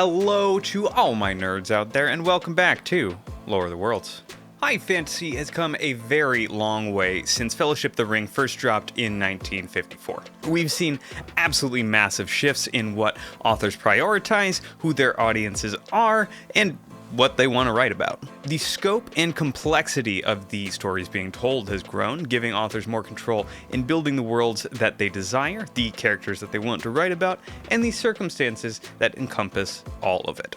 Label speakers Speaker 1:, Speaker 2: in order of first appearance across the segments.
Speaker 1: Hello to all my nerds out there, and welcome back to Lore of the Worlds. High fantasy has come a very long way since Fellowship of the Ring first dropped in 1954. We've seen absolutely massive shifts in what authors prioritize, who their audiences are, and what they want to write about. The scope and complexity of the stories being told has grown, giving authors more control in building the worlds that they desire, the characters that they want to write about, and the circumstances that encompass all of it.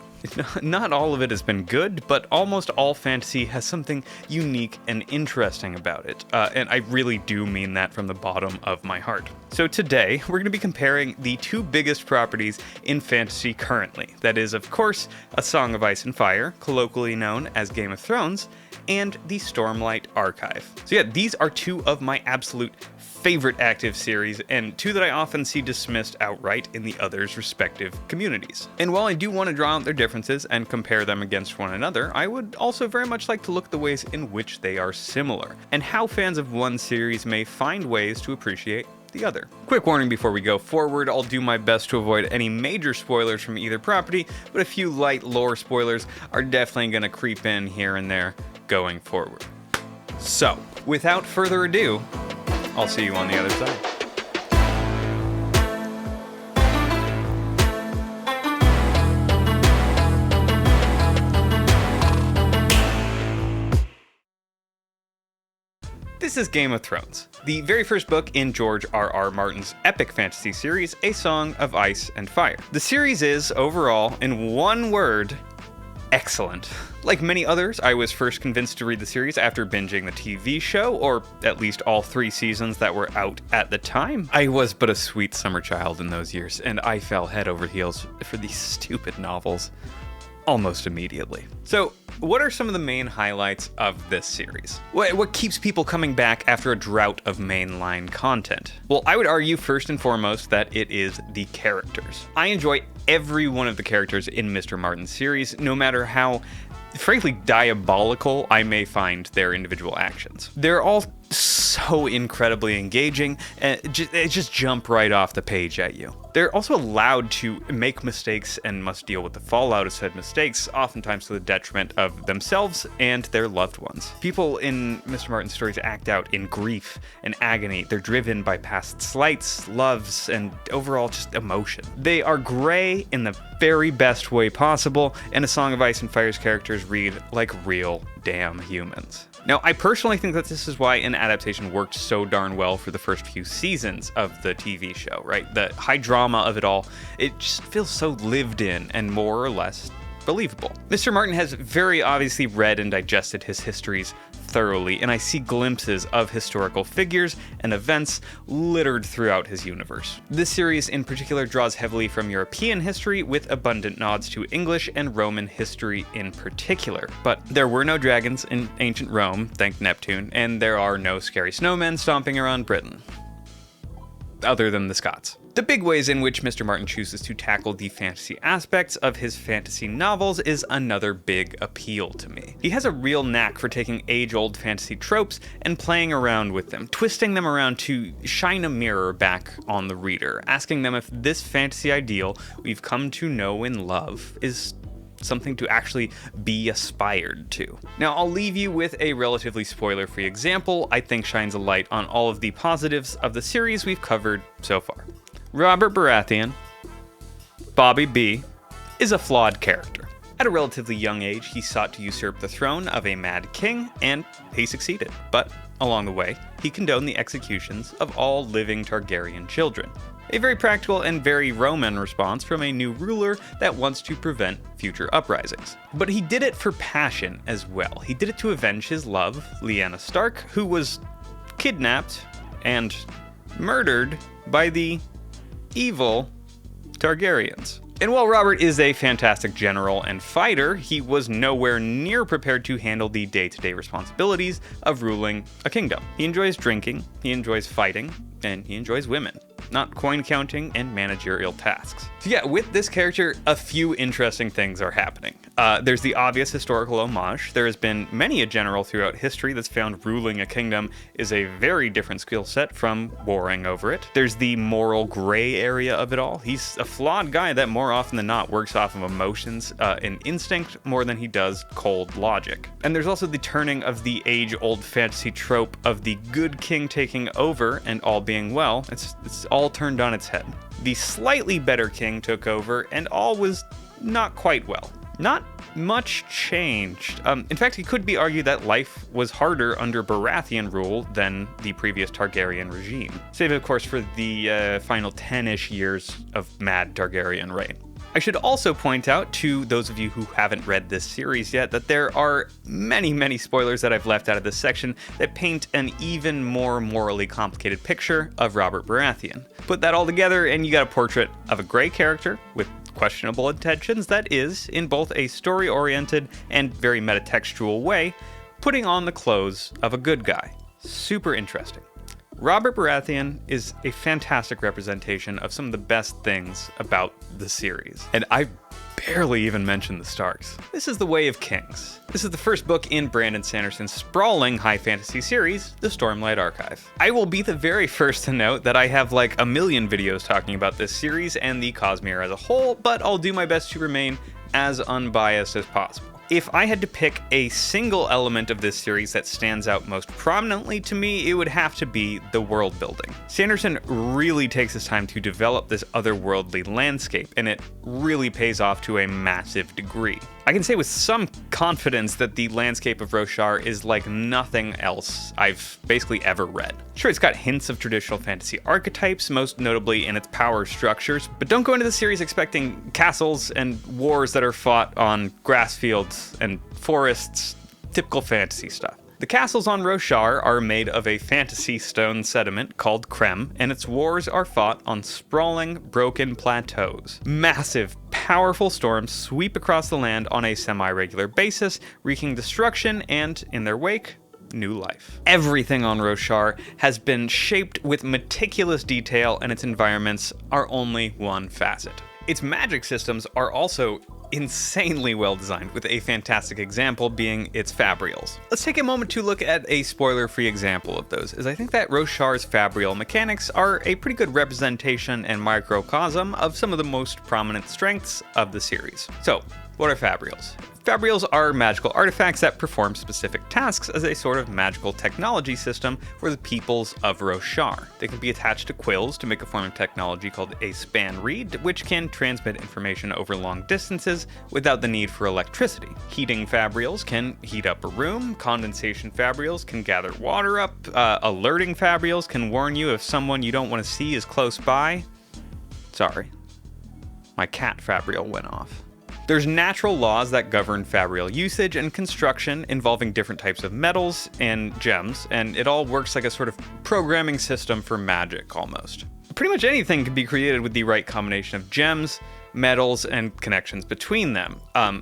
Speaker 1: Not all of it has been good, but almost all fantasy has something unique and interesting about it, and I really do mean that from the bottom of my heart. So today, we're going to be comparing the two biggest properties in fantasy currently. That is, of course, A Song of Ice and Fire, colloquially known as Game of Thrones, and the Stormlight Archive. So yeah, these are two of my absolute favorite active series, and two that I often see dismissed outright in the others' respective communities. And while I do want to draw out their differences and compare them against one another, I would also very much like to look at the ways in which they are similar, and how fans of one series may find ways to appreciate the other. Quick warning before we go forward, I'll do my best to avoid any major spoilers from either property, but a few light lore spoilers are definitely going to creep in here and there going forward. So, without further ado, I'll see you on the other side. This is Game of Thrones, the very first book in George R.R. Martin's epic fantasy series, A Song of Ice and Fire. The series is, overall, in one word, excellent. Like many others, I was first convinced to read the series after binging the TV show, or at least all 3 seasons that were out at the time. I was but a sweet summer child in those years, and I fell head over heels for these stupid novels almost immediately. So, what are some of the main highlights of this series? What keeps people coming back after a drought of mainline content? Well, I would argue first and foremost that it is the characters. I enjoy every one of the characters in Mr. Martin's series, no matter how, frankly, diabolical I may find their individual actions. They're all so incredibly engaging, and they just jump right off the page at you. They're also allowed to make mistakes and must deal with the fallout of said mistakes, oftentimes to the detriment of themselves and their loved ones. People in Mr. Martin's stories act out in grief and agony. They're driven by past slights, loves, and overall just emotion. They are gray in the very best way possible, and A Song of Ice and Fire's characters read like real damn humans. Now, I personally think that this is why an adaptation worked so darn well for the first few seasons of the TV show, right? The high drama of it all, it just feels so lived in and more or less believable. Mr. Martin has very obviously read and digested his histories thoroughly, and I see glimpses of historical figures and events littered throughout his universe. This series in particular draws heavily from European history, with abundant nods to English and Roman history in particular. But there were no dragons in ancient Rome, thank Neptune, and there are no scary snowmen stomping around Britain, other than the Scots. The big ways in which Mr. Martin chooses to tackle the fantasy aspects of his fantasy novels is another big appeal to me. He has a real knack for taking age-old fantasy tropes and playing around with them, twisting them around to shine a mirror back on the reader, asking them if this fantasy ideal we've come to know and love is something to actually be aspired to. Now, I'll leave you with a relatively spoiler-free example I think shines a light on all of the positives of the series we've covered so far. Robert Baratheon, Bobby B, is a flawed character. At a relatively young age, he sought to usurp the throne of a mad king, and he succeeded. But along the way, he condoned the executions of all living Targaryen children. A very practical and very Roman response from a new ruler that wants to prevent future uprisings. But he did it for passion as well. He did it to avenge his love, Lyanna Stark, who was kidnapped and murdered by the evil Targaryens. And while Robert is a fantastic general and fighter, he was nowhere near prepared to handle the day-to-day responsibilities of ruling a kingdom. He enjoys drinking, he enjoys fighting, and he enjoys women. not coin counting and managerial tasks. So yeah, with this character, a few interesting things are happening. There's the obvious historical homage. There has been many a general throughout history that's found ruling a kingdom is a very different skill set from warring over it. There's the moral gray area of it all. He's a flawed guy that more often than not works off of emotions and instinct more than he does cold logic. And there's also the turning of the age-old fantasy trope of the good king taking over and all being well. It's all turned on its head. The slightly better king took over and all was not quite well. Not much changed. In fact, it could be argued that life was harder under Baratheon rule than the previous Targaryen regime. Save, of course, for the final 10-ish years of mad Targaryen reign. I should also point out to those of you who haven't read this series yet that there are many spoilers that I've left out of this section that paint an even more morally complicated picture of Robert Baratheon. Put that all together and you got a portrait of a gray character with questionable intentions that is, in both a story-oriented and very metatextual way, putting on the clothes of a good guy. Super interesting. Robert Baratheon is a fantastic representation of some of the best things about the series. And I barely even mentioned the Starks. This is The Way of Kings. This is the first book in Brandon Sanderson's sprawling high fantasy series, The Stormlight Archive. I will be the very first to note that I have like a million videos talking about this series and the Cosmere as a whole, but I'll do my best to remain as unbiased as possible. If I had to pick a single element of this series that stands out most prominently to me, it would have to be the world building. Sanderson really takes his time to develop this otherworldly landscape, and it really pays off to a massive degree. I can say with some confidence that the landscape of Roshar is like nothing else I've basically ever read. Sure, it's got hints of traditional fantasy archetypes, most notably in its power structures, but don't go into the series expecting castles and wars that are fought on grass fields and forests, typical fantasy stuff. The castles on Roshar are made of a fantasy stone sediment called crem, and its wars are fought on sprawling, broken plateaus. Massive, powerful storms sweep across the land on a semi-regular basis, wreaking destruction and, in their wake, new life. Everything on Roshar has been shaped with meticulous detail, and its environments are only one facet. Its magic systems are also insanely well designed, with a fantastic example being its fabrials. Let's take a moment to look at a spoiler-free example of those, as I think that Roshar's fabrial mechanics are a pretty good representation and microcosm of some of the most prominent strengths of the series. So, what are fabrials? Fabrials are magical artifacts that perform specific tasks as a sort of magical technology system for the peoples of Roshar. They can be attached to quills to make a form of technology called a span reed, which can transmit information over long distances without the need for electricity. Heating fabrials can heat up a room, condensation fabrials can gather water up, alerting fabrials can warn you if someone you don't want to see is close by. Sorry, my cat fabrial went off. There's natural laws that govern fabrial usage and construction involving different types of metals and gems, and it all works like a sort of programming system for magic, almost. Pretty much anything can be created with the right combination of gems, metals, and connections between them,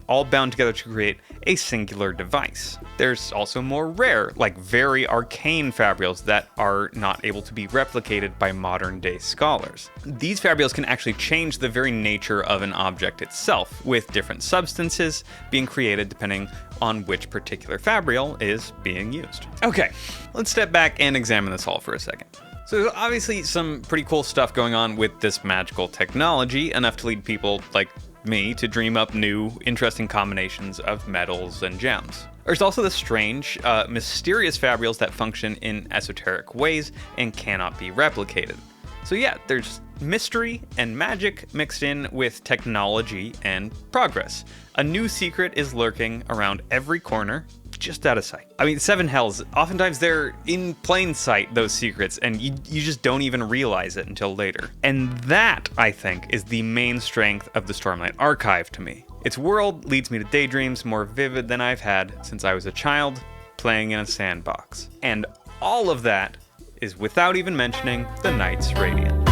Speaker 1: all bound together to create a singular device. There's also more rare, like very arcane fabrials that are not able to be replicated by modern-day scholars. These fabrials can actually change the very nature of an object itself, with different substances being created depending on which particular fabrial is being used. Okay, let's step back and examine this all for a second. So there's obviously some pretty cool stuff going on with this magical technology, enough to lead people like me to dream up new, interesting combinations of metals and gems. There's also the strange, mysterious fabrials that function in esoteric ways and cannot be replicated. So yeah, there's mystery and magic mixed in with technology and progress. A new secret is lurking around every corner, just out of sight. I mean, Seven Hells, oftentimes they're in plain sight, those secrets, and you just don't even realize it until later. And that, I think, is the main strength of the Stormlight Archive to me. Its world leads me to daydreams more vivid than I've had since I was a child playing in a sandbox. And all of that is without even mentioning the Knights Radiant.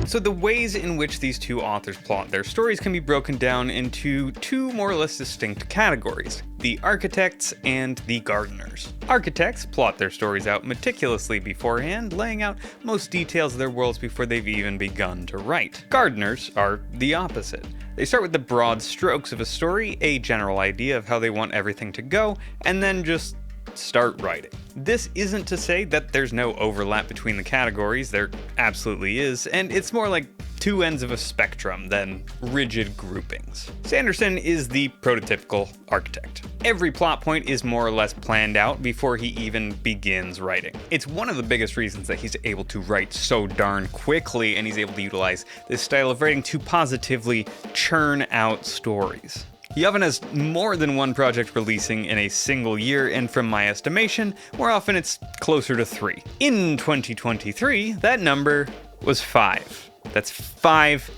Speaker 1: So the ways in which these two authors plot their stories can be broken down into two more or less distinct categories: the architects and the gardeners. Architects plot their stories out meticulously beforehand, laying out most details of their worlds before they've even begun to write. Gardeners are the opposite. They start with the broad strokes of a story, a general idea of how they want everything to go, and then just start writing. This isn't to say that there's no overlap between the categories, there absolutely is, and it's more like two ends of a spectrum than rigid groupings. Sanderson is the prototypical architect. Every plot point is more or less planned out before he even begins writing. It's one of the biggest reasons that he's able to write so darn quickly, and he's able to utilize this style of writing to positively churn out stories. He often has more than one project releasing in a single year, and from my estimation, more often it's closer to 3. In 2023, that number was 5. That's 5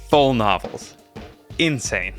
Speaker 1: full novels. Insane.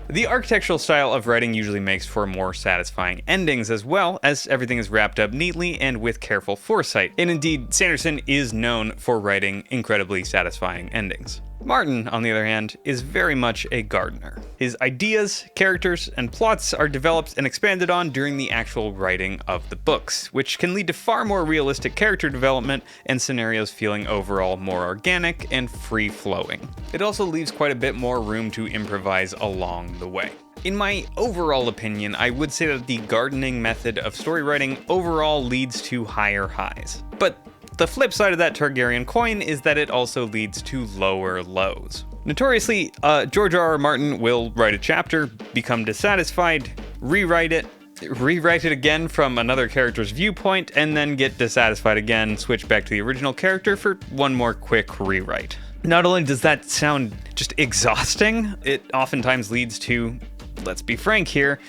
Speaker 1: The architectural style of writing usually makes for more satisfying endings, as well as everything is wrapped up neatly and with careful foresight. And indeed, Sanderson is known for writing incredibly satisfying endings. Martin, on the other hand, is very much a gardener. His ideas, characters, and plots are developed and expanded on during the actual writing of the books, which can lead to far more realistic character development and scenarios feeling overall more organic and free-flowing. It also leaves quite a bit more room to improvise along the way. In my overall opinion, I would say that the gardening method of story writing overall leads to higher highs. But the flip side of that Targaryen coin is that it also leads to lower lows. Notoriously, George R.R. Martin will write a chapter, become dissatisfied, rewrite it again from another character's viewpoint, and then get dissatisfied again, switch back to the original character for one more quick rewrite. Not only does that sound just exhausting, it oftentimes leads to, let's be frank here,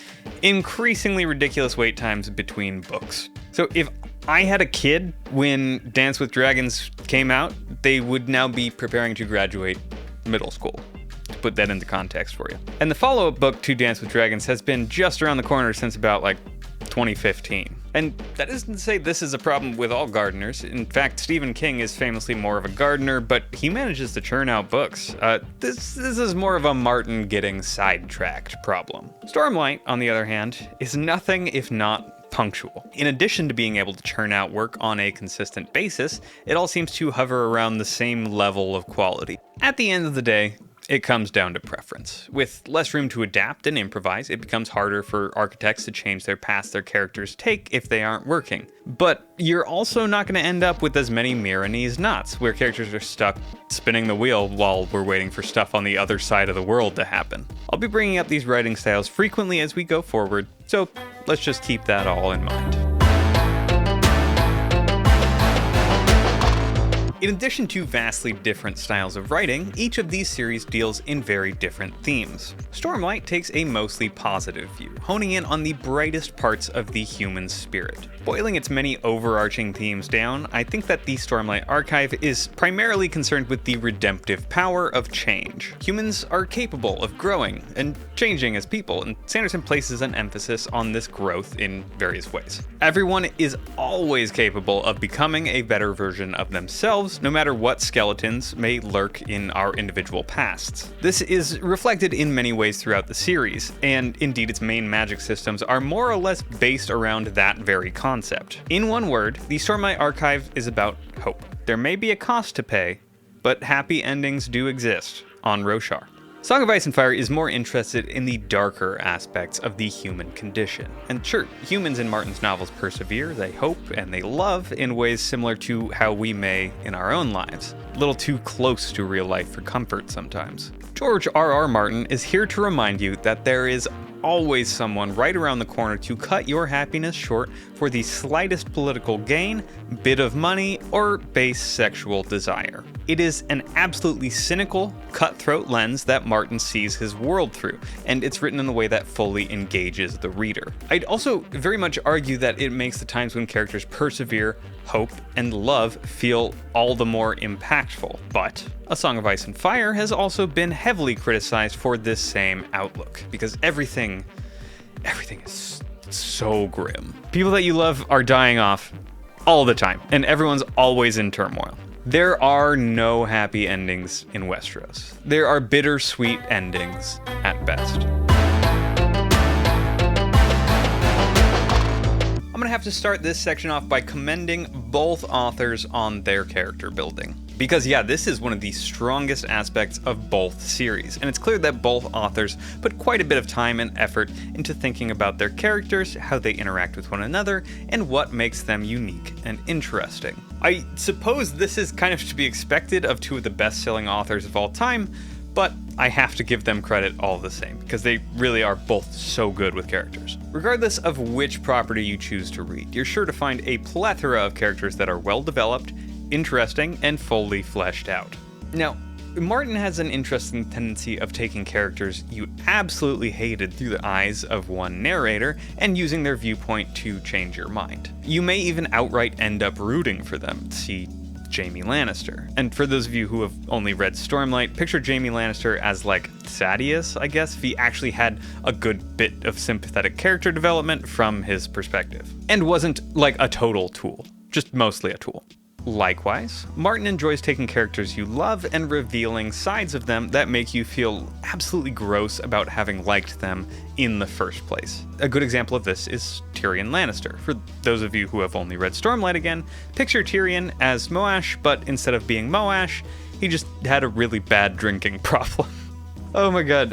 Speaker 1: increasingly ridiculous wait times between books. So if I had a kid when Dance with Dragons came out, they would now be preparing to graduate middle school, to put that into context for you. And the follow-up book to Dance with Dragons has been just around the corner since about 2015. And that isn't to say this is a problem with all gardeners. In fact, Stephen King is famously more of a gardener, but he manages to churn out books. This is more of a Martin getting sidetracked problem. Stormlight, on the other hand, is nothing if not punctual. In addition to being able to churn out work on a consistent basis, it all seems to hover around the same level of quality. At the end of the day, it comes down to preference. With less room to adapt and improvise, it becomes harder for architects to change their paths their characters take if they aren't working. But you're also not going to end up with as many Miranese knots, where characters are stuck spinning the wheel while we're waiting for stuff on the other side of the world to happen. I'll be bringing up these writing styles frequently as we go forward, so let's just keep that all in mind. In addition to vastly different styles of writing, each of these series deals in very different themes. Stormlight takes a mostly positive view, honing in on the brightest parts of the human spirit. Boiling its many overarching themes down, I think that the Stormlight Archive is primarily concerned with the redemptive power of change. Humans are capable of growing and changing as people, and Sanderson places an emphasis on this growth in various ways. Everyone is always capable of becoming a better version of themselves, no matter what skeletons may lurk in our individual pasts. This is reflected in many ways throughout the series, and indeed its main magic systems are more or less based around that very concept. In one word, the Stormlight Archive is about hope. There may be a cost to pay, but happy endings do exist on Roshar. Song of Ice and Fire is more interested in the darker aspects of the human condition. And sure, humans in Martin's novels persevere, they hope, and they love in ways similar to how we may in our own lives. A little too close to real life for comfort sometimes. George R.R. Martin is here to remind you that there is always someone right around the corner to cut your happiness short for the slightest political gain, bit of money, or base sexual desire. It is an absolutely cynical, cutthroat lens that Martin sees his world through, and it's written in a way that fully engages the reader. I'd also very much argue that it makes the times when characters persevere, hope, and love feel all the more impactful. But A Song of Ice and Fire has also been heavily criticized for this same outlook, because everything is so grim. People that you love are dying off all the time, and everyone's always in turmoil. There are no happy endings in Westeros. There are bittersweet endings at best. I'm gonna have to start this section off by commending both authors on their character building. Because yeah, this is one of the strongest aspects of both series, and it's clear that both authors put quite a bit of time and effort into thinking about their characters, how they interact with one another, and what makes them unique and interesting. I suppose this is kind of to be expected of two of the best-selling authors of all time, but I have to give them credit all the same, because they really are both so good with characters. Regardless of which property you choose to read, you're sure to find a plethora of characters that are well developed, interesting, and fully fleshed out. Now, Martin has an interesting tendency of taking characters you absolutely hated through the eyes of one narrator and using their viewpoint to change your mind. You may even outright end up rooting for them. See Jaime Lannister. And for those of you who have only read Stormlight, picture Jaime Lannister as like Thaddeus, I guess, if he actually had a good bit of sympathetic character development from his perspective. And wasn't like a total tool, just mostly a tool. Likewise, Martin enjoys taking characters you love and revealing sides of them that make you feel absolutely gross about having liked them in the first place. A good example of this is Tyrion Lannister. For those of you who have only read Stormlight again, picture Tyrion as Moash, but instead of being Moash, he just had a really bad drinking problem. Oh my god.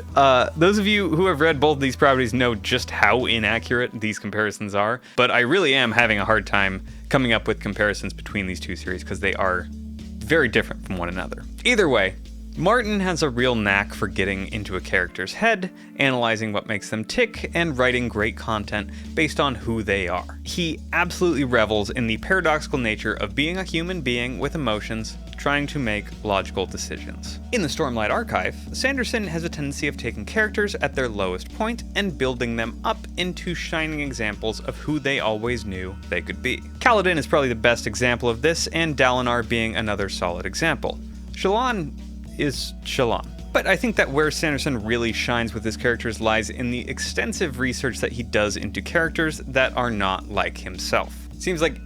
Speaker 1: Those of you who have read both these properties know just how inaccurate these comparisons are, but I really am having a hard time coming up with comparisons between these two series because they are very different from one another. Either way, Martin has a real knack for getting into a character's head, analyzing what makes them tick, and writing great content based on who they are. He absolutely revels in the paradoxical nature of being a human being with emotions, trying to make logical decisions. In the Stormlight Archive, Sanderson has a tendency of taking characters at their lowest point and building them up into shining examples of who they always knew they could be. Kaladin is probably the best example of this, and Dalinar being another solid example. Shallan is Shallan. But I think that where Sanderson really shines with his characters lies in the extensive research that he does into characters that are not like himself. Seems like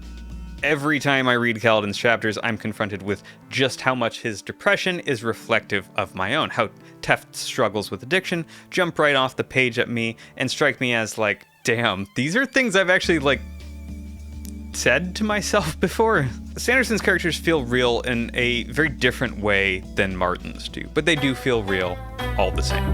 Speaker 1: every time I read Kaladin's chapters, I'm confronted with just how much his depression is reflective of my own. How Teft's struggles with addiction jump right off the page at me and strike me as like, damn, these are things I've actually like said to myself before. Sanderson's characters feel real in a very different way than Martin's do, but they do feel real all the same.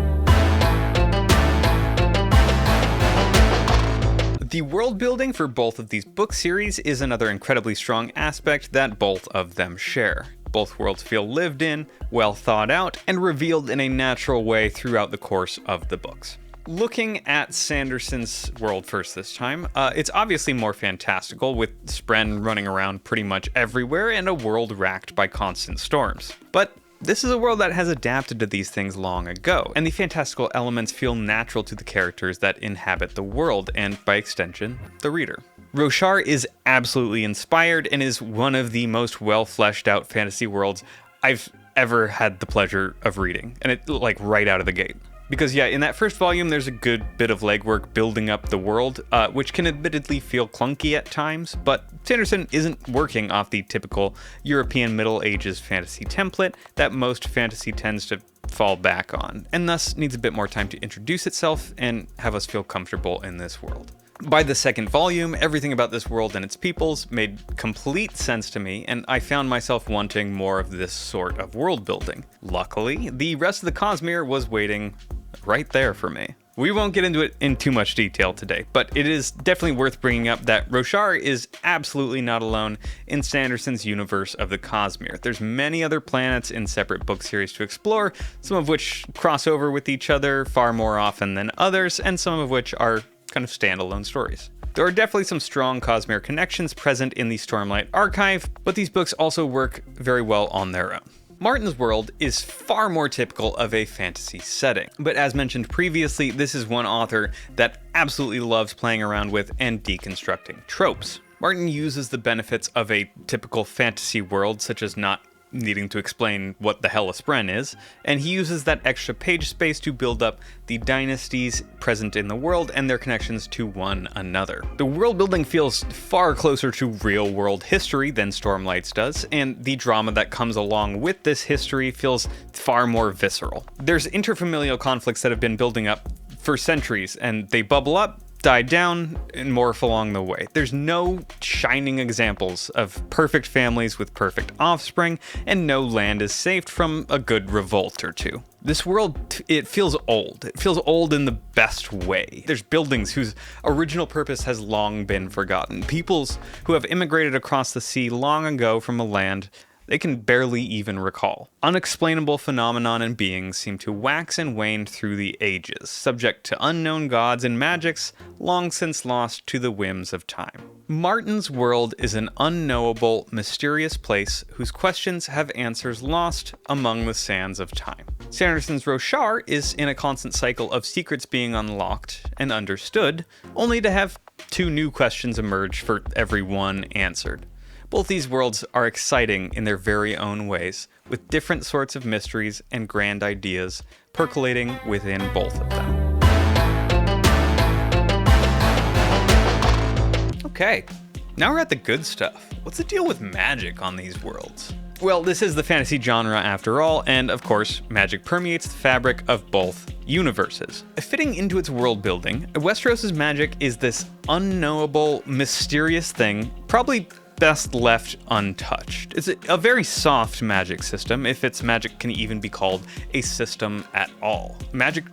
Speaker 1: The world building for both of these book series is another incredibly strong aspect that both of them share. Both worlds feel lived in, well thought out, and revealed in a natural way throughout the course of the books. Looking at Sanderson's world first this time, it's obviously more fantastical, with Spren running around pretty much everywhere and a world racked by constant storms. But this is a world that has adapted to these things long ago, and the fantastical elements feel natural to the characters that inhabit the world, and by extension, the reader. Roshar is absolutely inspired and is one of the most well-fleshed out fantasy worlds I've ever had the pleasure of reading, and it like right out of the gate. Because yeah, in that first volume, there's a good bit of legwork building up the world, which can admittedly feel clunky at times, but Sanderson isn't working off the typical European Middle Ages fantasy template that most fantasy tends to fall back on, and thus needs a bit more time to introduce itself and have us feel comfortable in this world. By the second volume, everything about this world and its peoples made complete sense to me, and I found myself wanting more of this sort of world building. Luckily, the rest of the Cosmere was waiting right there for me. We won't get into it in too much detail today, but it is definitely worth bringing up that Roshar is absolutely not alone in Sanderson's universe of the Cosmere. There's many other planets in separate book series to explore, some of which cross over with each other far more often than others, and some of which are kind of standalone stories. There are definitely some strong Cosmere connections present in the Stormlight Archive, but these books also work very well on their own. Martin's world is far more typical of a fantasy setting, but as mentioned previously, this is one author that absolutely loves playing around with and deconstructing tropes. Martin uses the benefits of a typical fantasy world, such as not needing to explain what the hell a spren is, and he uses that extra page space to build up the dynasties present in the world and their connections to one another. The world building feels far closer to real world history than Stormlight's does, and the drama that comes along with this history feels far more visceral. There's interfamilial conflicts that have been building up for centuries, and they bubble up, die down, and morph along the way. There's no shining examples of perfect families with perfect offspring, and no land is saved from a good revolt or two. This world, it feels old. It feels old in the best way. There's buildings whose original purpose has long been forgotten. Peoples who have immigrated across the sea long ago from a land they can barely even recall. Unexplainable phenomenon and beings seem to wax and wane through the ages, subject to unknown gods and magics long since lost to the whims of time. Martin's world is an unknowable, mysterious place whose questions have answers lost among the sands of time. Sanderson's Roshar is in a constant cycle of secrets being unlocked and understood, only to have 2 new questions emerge for every one answered. Both these worlds are exciting in their very own ways, with different sorts of mysteries and grand ideas percolating within both of them. Okay, now we're at the good stuff. What's the deal with magic on these worlds? Well, this is the fantasy genre after all, and of course, magic permeates the fabric of both universes. Fitting into its world building, Westeros' magic is this unknowable, mysterious thing, probably best left untouched. It's a very soft magic system, if its magic can even be called a system at all. Magic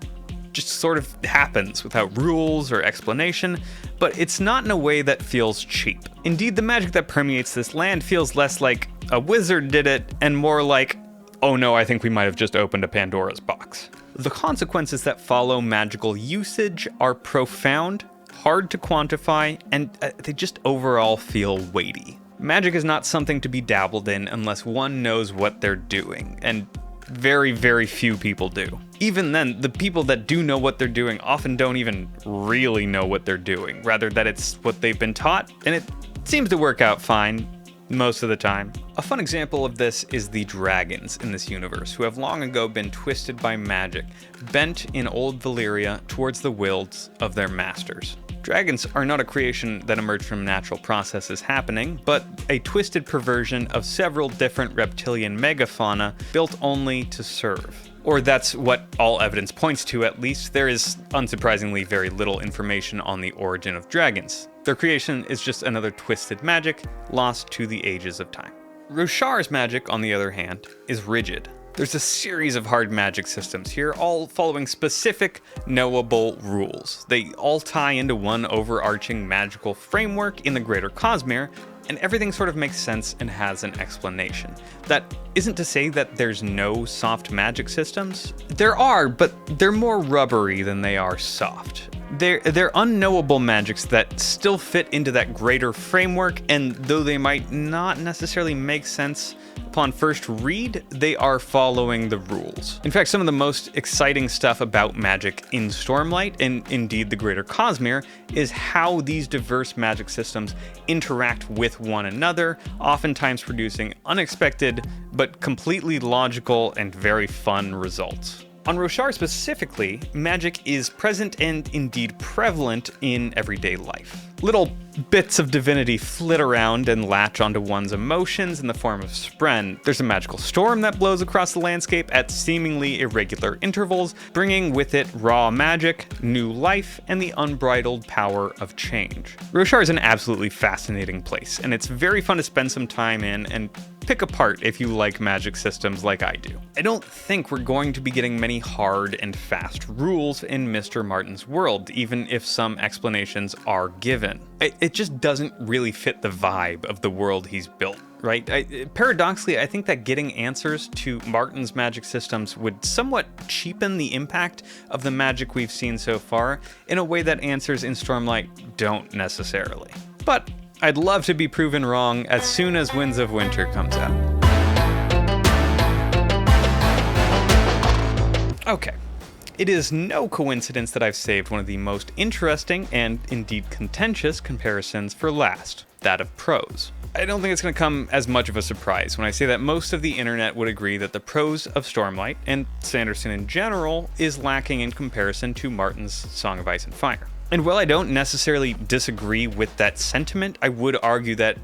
Speaker 1: just sort of happens without rules or explanation, but it's not in a way that feels cheap. Indeed, the magic that permeates this land feels less like a wizard did it and more like, oh no, I think we might have just opened a Pandora's box. The consequences that follow magical usage are profound, hard to quantify, and they just overall feel weighty. Magic is not something to be dabbled in unless one knows what they're doing, and very, very few people do. Even then, the people that do know what they're doing often don't even really know what they're doing, rather that it's what they've been taught, and it seems to work out fine most of the time. A fun example of this is the dragons in this universe, who have long ago been twisted by magic, bent in old Valyria towards the wills of their masters. Dragons are not a creation that emerged from natural processes happening, but a twisted perversion of several different reptilian megafauna built only to serve. Or that's what all evidence points to, at least. There is, unsurprisingly, very little information on the origin of dragons. Their creation is just another twisted magic lost to the ages of time. Roshar's magic, on the other hand, is rigid. There's a series of hard magic systems here, all following specific, knowable rules. They all tie into one overarching magical framework in the greater Cosmere, and everything sort of makes sense and has an explanation. That isn't to say that there's no soft magic systems. There are, but they're more rubbery than they are soft. They're unknowable magics that still fit into that greater framework, and though they might not necessarily make sense upon first read, they are following the rules. In fact, some of the most exciting stuff about magic in Stormlight, and indeed the greater Cosmere, is how these diverse magic systems interact with one another, oftentimes producing unexpected but completely logical and very fun results. On Roshar specifically, magic is present and indeed prevalent in everyday life. Little bits of divinity flit around and latch onto one's emotions in the form of spren. There's a magical storm that blows across the landscape at seemingly irregular intervals, bringing with it raw magic, new life, and the unbridled power of change. Roshar is an absolutely fascinating place, and it's very fun to spend some time in and pick apart if you like magic systems like I do. I don't think we're going to be getting many hard and fast rules in Mr. Martin's world, even if some explanations are given. It just doesn't really fit the vibe of the world he's built, right? Paradoxically, I think that getting answers to Martin's magic systems would somewhat cheapen the impact of the magic we've seen so far in a way that answers in Stormlight don't necessarily. But I'd love to be proven wrong as soon as Winds of Winter comes out. Okay. It is no coincidence that I've saved one of the most interesting and indeed contentious comparisons for last, that of prose. I don't think it's going to come as much of a surprise when I say that most of the internet would agree that the prose of Stormlight, and Sanderson in general, is lacking in comparison to Martin's Song of Ice and Fire. And while I don't necessarily disagree with that sentiment, I would argue that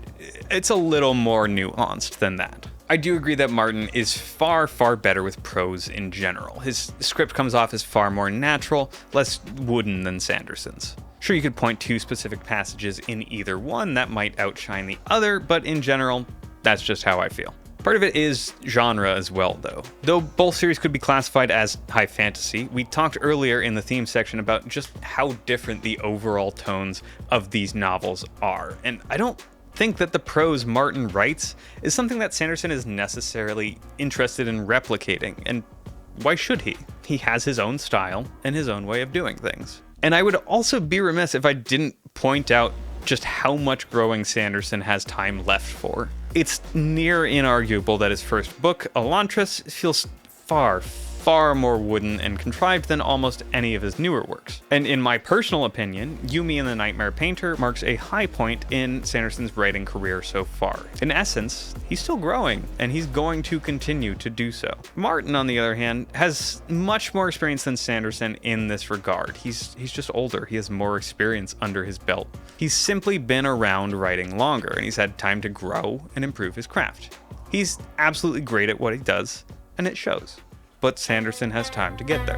Speaker 1: it's a little more nuanced than that. I do agree that Martin is far, far better with prose in general. His script comes off as far more natural, less wooden than Sanderson's. Sure, you could point to specific passages in either one that might outshine the other, but in general, that's just how I feel. Part of it is genre as well, though. Though both series could be classified as high fantasy, we talked earlier in the theme section about just how different the overall tones of these novels are, and I don't think that the prose Martin writes is something that Sanderson is necessarily interested in replicating, and why should he? He has his own style and his own way of doing things. And I would also be remiss if I didn't point out just how much growing Sanderson has time left for. It's near inarguable that his first book, Elantris, feels far more wooden and contrived than almost any of his newer works. And in my personal opinion, Yumi and the Nightmare Painter marks a high point in Sanderson's writing career so far. In essence, he's still growing, and he's going to continue to do so. Martin, on the other hand, has much more experience than Sanderson in this regard. He's just older, he has more experience under his belt. He's simply been around writing longer, and he's had time to grow and improve his craft. He's absolutely great at what he does, and it shows. But Sanderson has time to get there.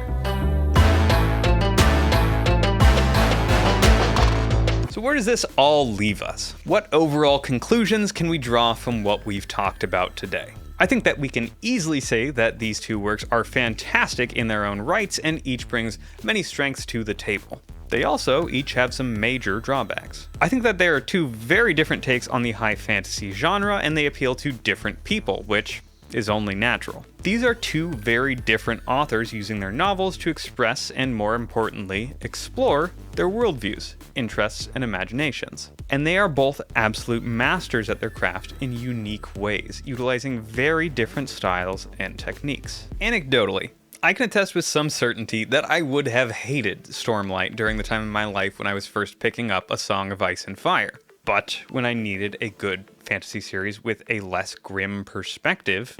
Speaker 1: So where does this all leave us? What overall conclusions can we draw from what we've talked about today? I think that we can easily say that these two works are fantastic in their own rights and each brings many strengths to the table. They also each have some major drawbacks. I think that there are two very different takes on the high fantasy genre and they appeal to different people, which is only natural. These are two very different authors using their novels to express and, more importantly, explore their worldviews, interests, and imaginations. And they are both absolute masters at their craft in unique ways, utilizing very different styles and techniques. Anecdotally, I can attest with some certainty that I would have hated Stormlight during the time of my life when I was first picking up A Song of Ice and Fire. But when I needed a good fantasy series with a less grim perspective,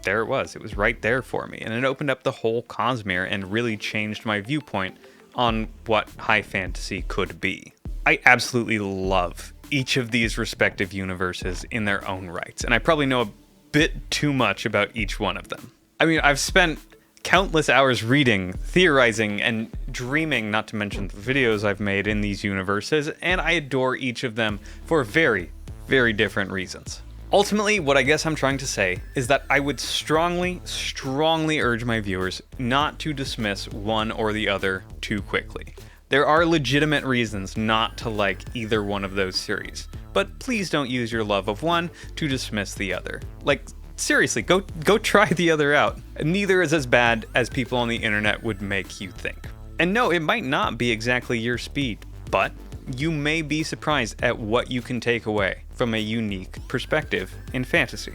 Speaker 1: there it was. It was right there for me, and it opened up the whole Cosmere and really changed my viewpoint on what high fantasy could be. I absolutely love each of these respective universes in their own rights, and I probably know a bit too much about each one of them. I mean, I've spent countless hours reading, theorizing, and dreaming, not to mention the videos I've made in these universes, and I adore each of them for very, very different reasons. Ultimately, what I guess I'm trying to say is that I would strongly urge my viewers not to dismiss one or the other too quickly. There are legitimate reasons not to like either one of those series, but please don't use your love of one to dismiss the other. Like, seriously, go try the other out. Neither is as bad as people on the internet would make you think. And no, it might not be exactly your speed, but you may be surprised at what you can take away from a unique perspective in fantasy.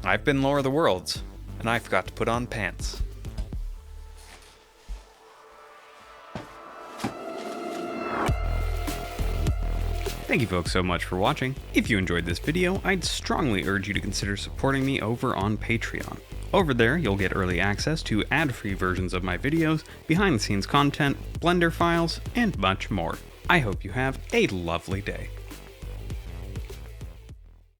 Speaker 1: I've been Lore of the Worlds, and I forgot to put on pants. Thank you folks so much for watching. If you enjoyed this video, I'd strongly urge you to consider supporting me over on Patreon. Over there, you'll get early access to ad-free versions of my videos, behind-the-scenes content, Blender files, and much more. I hope you have a lovely day.